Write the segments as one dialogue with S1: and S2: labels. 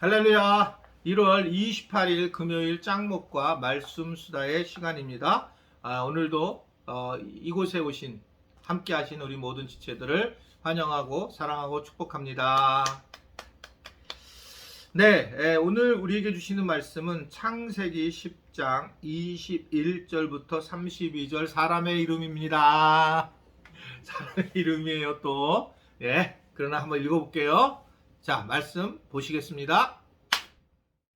S1: 할렐루야. 1월 28일 금요일 짱목과 말씀 수다의 시간입니다. 오늘도 이곳에 오신 함께 하신 우리 모든 지체들을 환영하고 사랑하고 축복합니다. 네, 오늘 우리에게 주시는 말씀은 창세기 10장 21절부터 32절 사람의 이름입니다. 사람의 이름이에요 또. 그러나 한번 읽어볼게요. 자, 말씀 보시겠습니다.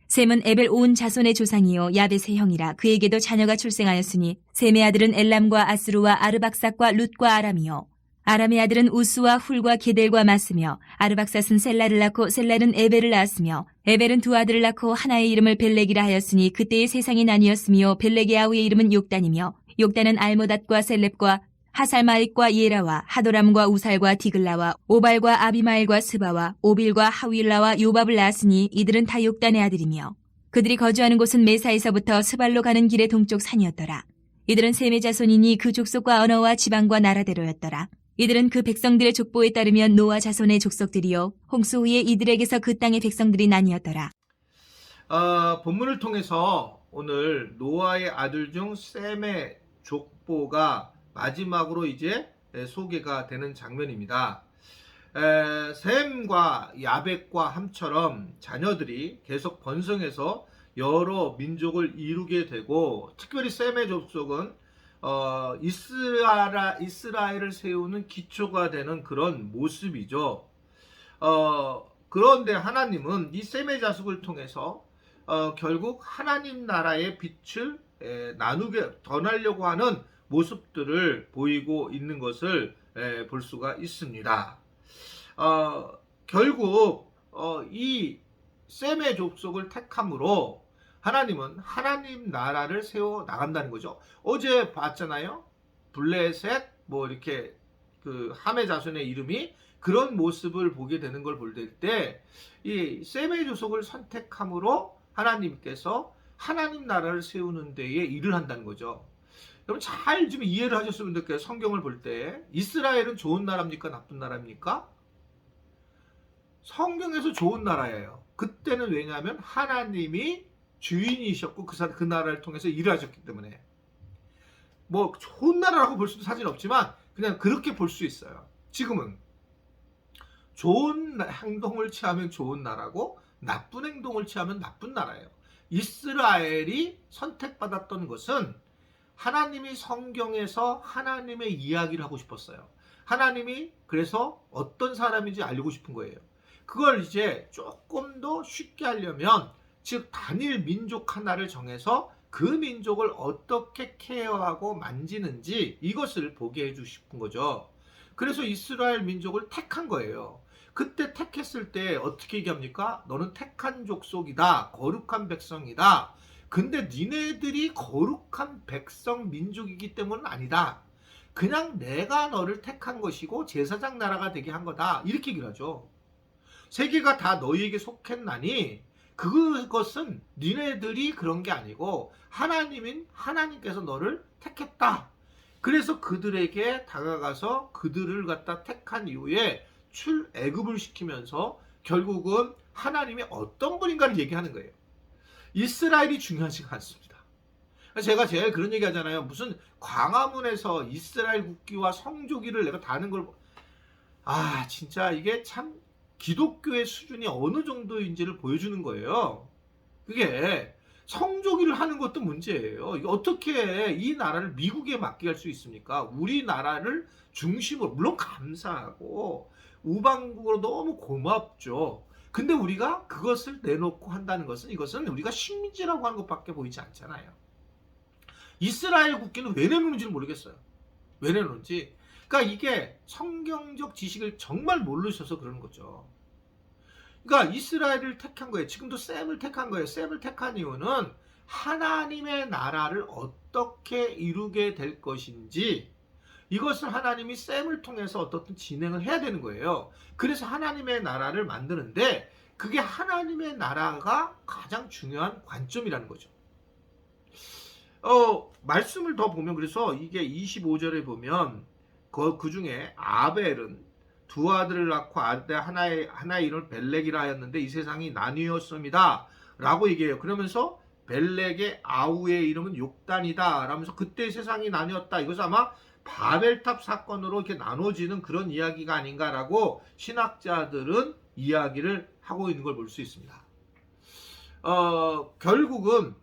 S2: 셈은 에벨 온 자손의 조상이요 야벳의 형이라. 그에게도 자녀가 출생하였으니 셈의 아들은 엘람과 아스루와 아르박삭과 룻과 아람이요 아람의 아들은 우스와 훌과 게델과 마스며 아르박삭은 셀라를 낳고 셀라는 에벨을 낳았으며 에벨은 두 아들을 낳고 하나의 이름을 벨렉이라 하였으니 그때의 세상이 나뉘었으며 벨렉의 아우의 이름은 욕단이며 욕단은 알모닷과 셀렙과 하살마익과 예라와 하도람과 우살과 디글라와 오발과 아비마엘과 스바와 오빌과 하윌라와 요밥을 낳았으니 이들은 다 욕단의 아들이며 그들이 거주하는 곳은 메사에서부터 스발로 가는 길의 동쪽 산이었더라. 이들은 셈의 자손이니 그 족속과 언어와 지방과 나라대로였더라. 이들은 그 백성들의 족보에 따르면 노아 자손의 족속들이요 홍수 후에 이들에게서 그 땅의 백성들이 나뉘었더라.
S1: 본문을 통해서 오늘 노아의 아들 중 셈의 족보가 마지막으로 이제 소개가 되는 장면입니다. 셈과 야벳과 함처럼 자녀들이 계속 번성해서 여러 민족을 이루게 되고, 특별히 셈의 족속은 이스라엘을 세우는 기초가 되는 그런 모습이죠. 그런데 하나님은 이 셈의 자식을 통해서 결국 하나님 나라의 빛을 전하려고 하는 모습들을 보이고 있는 것을 볼 수가 있습니다. 결국 이 셈의 족속을 택함으로 하나님은 하나님 나라를 세워 나간다는 거죠. 어제 봤잖아요. 블레셋 이렇게 그 함의 자손의 이름이 그런 모습을 보게 되는 걸 볼 때 이 셈의 족속을 선택함으로 하나님께서 하나님 나라를 세우는 데에 일을 한다는 거죠. 여러분 잘 좀 이해를 하셨으면 좋겠어요. 성경을 볼 때 이스라엘은 좋은 나라입니까? 나쁜 나라입니까? 성경에서 좋은 나라예요. 그때는 왜냐하면 하나님이 주인이셨고 그 나라를 통해서 일을 하셨기 때문에 좋은 나라라고 볼 수도 사실 없지만 그냥 그렇게 볼 수 있어요. 지금은 좋은 행동을 취하면 좋은 나라고 나쁜 행동을 취하면 나쁜 나라예요. 이스라엘이 선택받았던 것은 하나님이 성경에서 하나님의 이야기를 하고 싶었어요. 하나님이 그래서 어떤 사람인지 알고 싶은 거예요. 그걸 이제 조금 더 쉽게 하려면, 즉 단일 민족 하나를 정해서 그 민족을 어떻게 케어하고 만지는지 이것을 보게 해주고 싶은 거죠. 그래서 이스라엘 민족을 택한 거예요. 그때 택했을 때 어떻게 얘기합니까? 너는 택한 족속이다. 거룩한 백성이다. 근데 니네들이 거룩한 백성 민족이기 때문은 아니다. 그냥 내가 너를 택한 것이고 제사장 나라가 되게 한 거다. 이렇게 얘기를 하죠. 세계가 다 너희에게 속했나니 그것은 니네들이 그런 게 아니고 하나님께서 너를 택했다. 그래서 그들에게 다가가서 그들을 갖다 택한 이후에 출애굽을 시키면서 결국은 하나님이 어떤 분인가를 얘기하는 거예요. 이스라엘이 중요하지가 않습니다. 제가 제일 그런 얘기 하잖아요. 무슨 광화문에서 이스라엘 국기와 성조기를 내가 다는 걸 진짜 이게 참 기독교의 수준이 어느 정도인지를 보여주는 거예요. 그게 성조기를 하는 것도 문제예요. 이게 어떻게 이 나라를 미국에 맡게 할 수 있습니까? 우리나라를 중심으로, 물론 감사하고 우방국으로 너무 고맙죠. 근데 우리가 그것을 내놓고 한다는 것은 이것은 우리가 식민지라고 하는 것밖에 보이지 않잖아요. 이스라엘 국기는 왜 내놓는지는 모르겠어요. 왜 내놓는지. 그러니까 이게 성경적 지식을 정말 모르셔서 그러는 거죠. 그러니까 이스라엘을 택한 거예요. 지금도 셈을 택한 거예요. 셈을 택한 이유는 하나님의 나라를 어떻게 이루게 될 것인지, 이것을 하나님이 셈을 통해서 어떻든 진행을 해야 되는 거예요. 그래서 하나님의 나라를 만드는데 그게 하나님의 나라가 가장 중요한 관점이라는 거죠. 말씀을 더 보면, 그래서 이게 25절에 보면 그 중에 아벨은 두 아들을 낳고 아들 하나의 이름을 벨렉이라 하였는데 이 세상이 나뉘었습니다. 라고 얘기해요. 그러면서 벨렉의 아우의 이름은 욕단이다. 라면서 그때 세상이 나뉘었다. 이것은 아마 바벨탑 사건으로 이렇게 나눠지는 그런 이야기가 아닌가라고 신학자들은 이야기를 하고 있는 걸 볼 수 있습니다. 결국은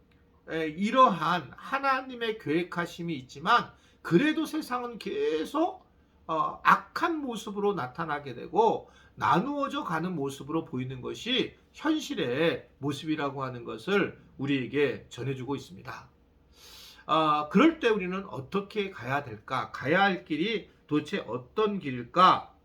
S1: 이러한 하나님의 계획하심이 있지만 그래도 세상은 계속 악한 모습으로 나타나게 되고 나누어져 가는 모습으로 보이는 것이 현실의 모습이라고 하는 것을 우리에게 전해주고 있습니다. 그럴 때 우리는 어떻게 가야 될까? 가야 할 길이 도대체 어떤 길일까?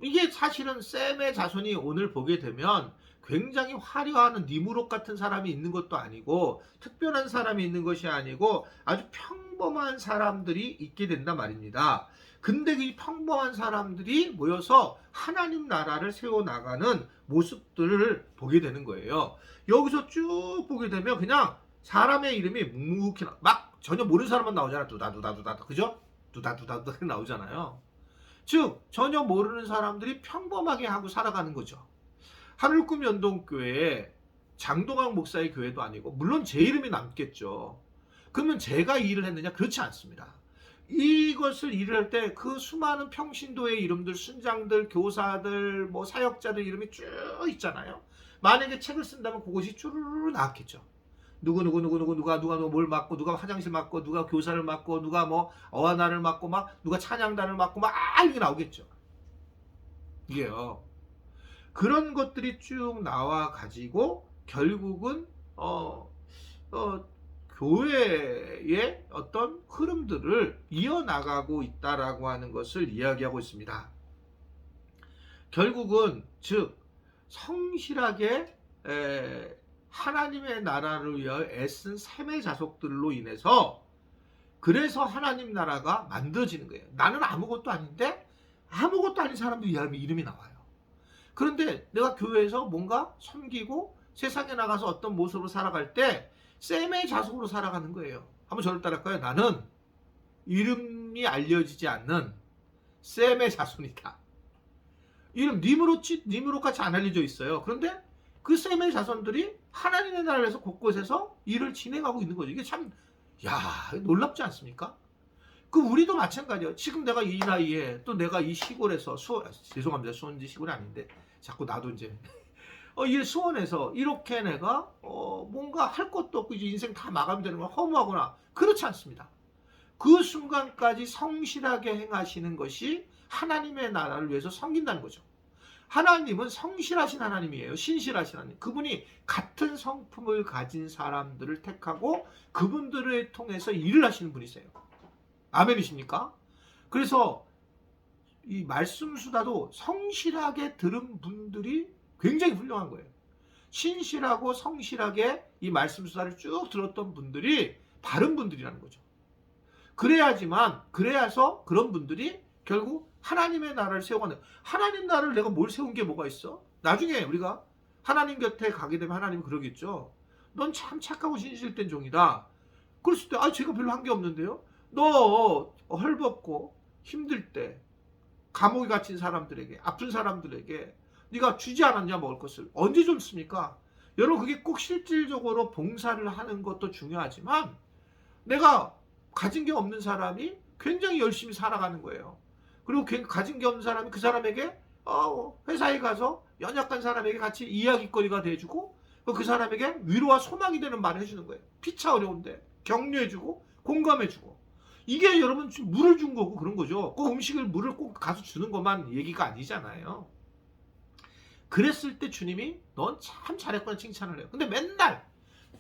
S1: 이게 사실은 셈의 자손이 오늘 보게 되면 굉장히 화려한 니무롯 같은 사람이 있는 것도 아니고 특별한 사람이 있는 것이 아니고 아주 평범한 사람들이 있게 된단 말입니다. 근데 이 평범한 사람들이 모여서 하나님 나라를 세워나가는 모습들을 보게 되는 거예요. 여기서 쭉 보게 되면 그냥 사람의 이름이 묵묵히 막 전혀 모르는 사람만 나오잖아요. 두다두다두다, 그죠? 두다두다두다 나오잖아요. 즉 전혀 모르는 사람들이 평범하게 하고 살아가는 거죠. 하늘꿈 연동교회에 장동학 목사의 교회도 아니고 물론 제 이름이 남겠죠. 그러면 제가 이 일을 했느냐? 그렇지 않습니다. 이것을 일을 할 때 그 수많은 평신도의 이름들, 순장들, 교사들, 뭐 사역자들 이름이 쭉 있잖아요. 만약에 책을 쓴다면 그것이 쭈르르 나왔겠죠. 누가 뭘 맡고, 누가 화장실 맡고, 누가 교사를 맡고, 누가 뭐 어하나를 맡고, 막 누가 찬양단을 맡고, 막 이게 나오겠죠. 이게요. 그런 것들이 쭉 나와 가지고 결국은 교회의 어떤 흐름들을 이어나가고 있다라고 하는 것을 이야기하고 있습니다. 결국은 즉 성실하게 하나님의 나라를 위하여 애쓴 셈의 자손들로 인해서 그래서 하나님 나라가 만들어지는 거예요. 나는 아무것도 아닌데 아무것도 아닌 사람도 이름이 나와요. 그런데 내가 교회에서 뭔가 섬기고 세상에 나가서 어떤 모습으로 살아갈 때 셈의 자손으로 살아가는 거예요. 한번 저를 따라할까요? 나는 이름이 알려지지 않는 셈의 자손이다. 이름 니므롯같이 안 알려져 있어요. 그런데 그 셈의 자손들이 하나님의 나라에서 곳곳에서 일을 진행하고 있는 거죠. 이게 참 놀랍지 않습니까? 우리도 마찬가지예요. 지금 내가 이 나이에 또 내가 이 시골에서 죄송합니다. 수원지 시골이 아닌데 자꾸 나도 이제 이 수원에서 이렇게 내가 뭔가 할 것도 없고 이제 인생 다 마감이 되는 걸 허무하거나 그렇지 않습니다. 그 순간까지 성실하게 행하시는 것이 하나님의 나라를 위해서 섬긴다는 거죠. 하나님은 성실하신 하나님이에요. 신실하신 하나님. 그분이 같은 성품을 가진 사람들을 택하고 그분들을 통해서 일을 하시는 분이세요. 아멘이십니까? 그래서 이 말씀 수다도 성실하게 들은 분들이 굉장히 훌륭한 거예요. 신실하고 성실하게 이 말씀 수다를 쭉 들었던 분들이 바른 분들이라는 거죠. 그래야서 그런 분들이 결국 하나님의 나라를 세워가는, 하나님 나라를 내가 뭘 세운 게 뭐가 있어? 나중에 우리가 하나님 곁에 가게 되면 하나님은 그러겠죠. 넌 참 착하고 신실된 종이다. 그랬을 때 제가 별로 한 게 없는데요. 너 헐벗고 힘들 때 감옥에 갇힌 사람들에게, 아픈 사람들에게 네가 주지 않았냐 먹을 것을. 언제 줬습니까? 여러분, 그게 꼭 실질적으로 봉사를 하는 것도 중요하지만 내가 가진 게 없는 사람이 굉장히 열심히 살아가는 거예요. 그리고 가진 게 없는 사람이 그 사람에게 회사에 가서 연약한 사람에게 같이 이야기거리가 돼주고 그 사람에게 위로와 소망이 되는 말을 해주는 거예요. 피차 어려운데 격려해주고 공감해주고. 이게 여러분 물을 준 거고 그런 거죠. 꼭 물을 꼭 가서 주는 것만 얘기가 아니잖아요. 그랬을 때 주님이 넌 참 잘했구나 칭찬을 해요. 근데 맨날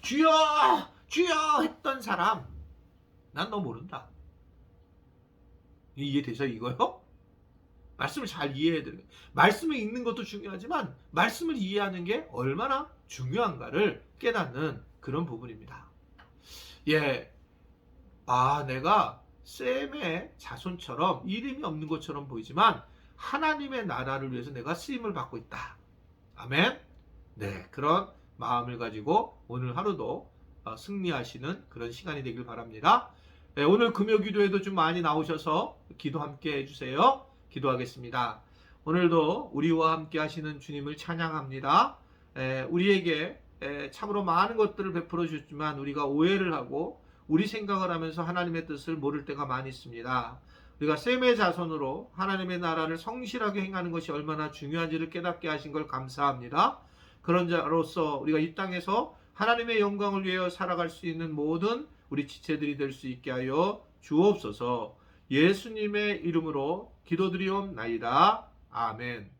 S1: 주여 주여 했던 사람 난 너 모른다. 이해되죠 이거요? 말씀을 잘 이해해야 되는 거예요. 말씀을 읽는 것도 중요하지만 말씀을 이해하는 게 얼마나 중요한가를 깨닫는 그런 부분입니다. 내가 셈의 자손처럼 이름이 없는 것처럼 보이지만 하나님의 나라를 위해서 내가 쓰임을 받고 있다. 아멘. 네, 그런 마음을 가지고 오늘 하루도 승리하시는 그런 시간이 되길 바랍니다. 오늘 금요 기도에도 좀 많이 나오셔서 기도 함께 해주세요. 기도하겠습니다. 오늘도 우리와 함께 하시는 주님을 찬양합니다. 우리에게 참으로 많은 것들을 베풀어 주셨지만 우리가 오해를 하고 우리 생각을 하면서 하나님의 뜻을 모를 때가 많이 있습니다. 우리가 셈의 자손으로 하나님의 나라를 성실하게 행하는 것이 얼마나 중요한지를 깨닫게 하신 걸 감사합니다. 그런 자로서 우리가 이 땅에서 하나님의 영광을 위하여 살아갈 수 있는 모든 우리 지체들이 될 수 있게 하여 주옵소서. 예수님의 이름으로 기도드리옵나이다. 아멘.